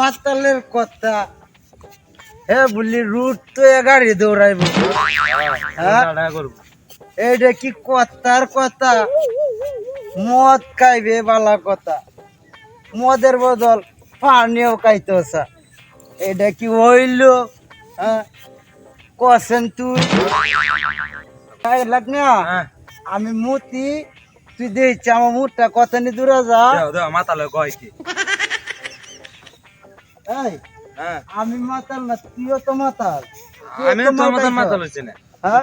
মাতালের কথা হে বলি রুট তো গাড়ি দৌড়াইব এইটা কি কথার কথা মদ খাইবে বালা কথা মদের বদল পানিও খাইতেছা এটা কি হইল হ্যাঁ কছেন তুই লাগনা আমি মুতি তুই দেখছি আমার মুখটা কথা নি দূরে যা মাতালে কয় কি এই আমি মাতাল না তুইও তো মাতাল আমি তো মাতাল মাতাল হইছে না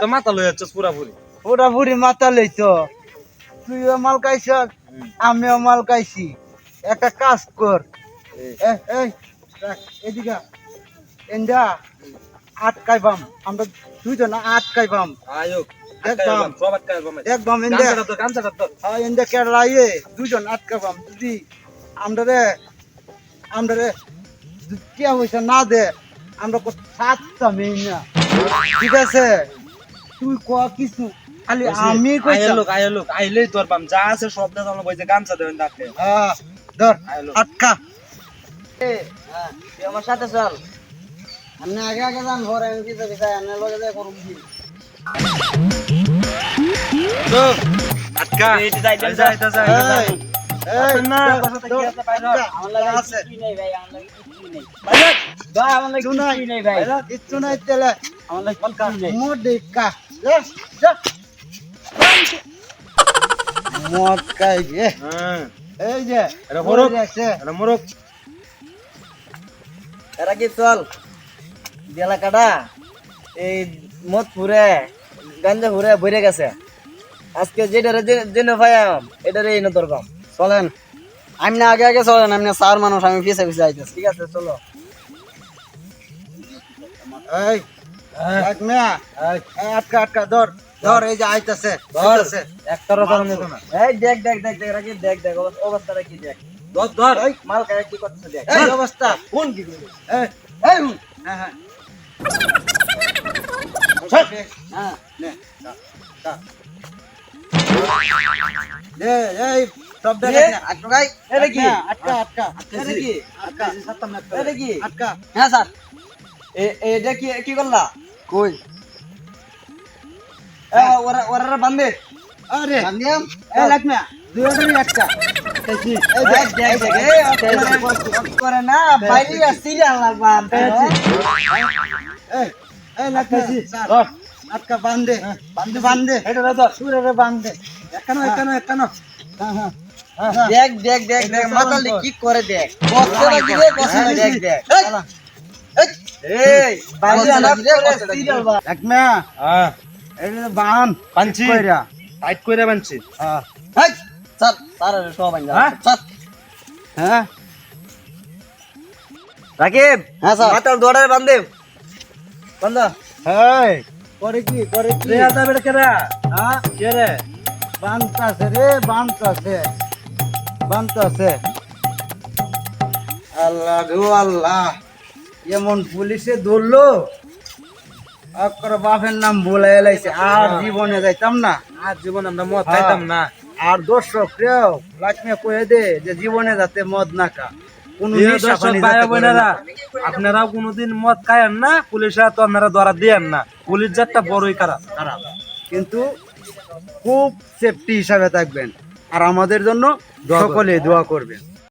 তো মাতাল হয়ে যাচ্ছে পুরাপুরি পুরাপুরি মাতাল হইতো তুইও মাল খাইছ আমিও মাল খাইছি একটা কাজ কর এই এদিকে এন্ডা আটকাইবাম আমরা দুইজন আটকাইবাম আয়ো একদম প্রবাদ কাইবাম একদম কাঞ্চাটা তো এন্ডা কেরাইয়ে দুইজন আটকাইবাম যদি আমরা কি হইছে না দে আমরা কত সাতটা মেয়ে না ঠিক আছে তুই ক কিছু খালি আমি আয় লোক আইলেই তোর পাম যা আছে সব দাদা আমরা বইতে গামছা দেবেন ডাকে হ্যাঁ ধর আটকা তুই আমার সাথে চল আমি আগে আগে যান ঘরে আমি পিছে পিছে এনে লগে যাই করুম কি তো আটকা এই যাই যাই না আমার লাগে আছে কি নাই ভাই আমার লাগে কিছু নেই ভাই আমার লাগে কিছু নেই ভাই কিচ্ছু নাই তেলে আমার লাগে কিছু নেই মোডিকা মদ খাইবে এই যে এটা মোরগ আছে এটা মোরগ এরা কি চল দেলা কাটা এই মদ পুরে গাঞ্জা পুরে ভরে গেছে আজকে যেটারে জেনে ভাইয়াম এটারে এনে দরকার চলেন আমি না আগে আগে চলেন আমি চার মানুষ আমি পিছে পিছে আইতেছি ঠিক আছে চলো এই এক মিয়া আটকা আটকা ধর ধর এই যে আইতাছে ধরছে একটারও ধরন যেত না এই দেখ দেখ দেখ দেখ রাখি দেখ দেখ অবস্থাটা কি দেখ ধর ধর এই মাল খায় কি করতেছে দেখ এই অবস্থা কোন কি করে এই এই হ্যাঁ হ্যাঁ হ্যাঁ নে দে এই সব এ দেখে আটকা গাই এটা কি আটকা আটকা এটা কি আটকা সত্তম না এটা কি আটকা হ্যাঁ স্যার এটা কি কি করলা কই ওরা ওরা বান্ধে আরে বান্ধিয়াম এই লাগ না দুইটারই আটকা কাইছি এই দেখ দেখ দেখ করে না বাইরে সিরিয়াল লাগবা এই লাগ কাইছি ধর আটকা বান্ধে বান্ধে বান্ধে এটা ধর সুরেরে বান্ধে একানো একানো একানো হ্যাঁ হ্যাঁ দেখ দেখ দেখ দেখ মাতালি কি করে দেখ বসরা দিলে বসরা দেখ দেখ এই বাইরে না সিরিয়াল বা লাগ না হ্যাঁ এই বান পাঞ্চি কইরা টাইট কইরা বানছি হ্যাঁ এই চল তারা সব আইন হ্যাঁ? চল হ্যাঁ রাকিব হ্যাঁ স্যার মাতাল দৌড়ারে বান্ধে বান্ধা এই করে কি রে আদা বেটা কেরা হ্যাঁ কে রে বানতাছে রে বানতাছে আল্লাহ গো আল্লাহ এমন পুলিশে ধরলো আকর বাপের নাম বলে এলাইছে আর জীবনে যাইতাম না আর জীবন আমরা মদ খাইতাম না আর দর্শক কেউ লাক্ষ্মী কয়ে দে যে জীবনে যাতে মদ না খা কোন প্রিয় দর্শক ভাই বোনেরা আপনারা কোনোদিন মদ খায়েন না পুলিশরা তো আপনারা ধরা দেন না পুলিশ যাত্রা বড়ই খারাপ কিন্তু খুব সেফটি হিসাবে থাকবেন আর আমাদের জন্য সকলে দোয়া করবেন।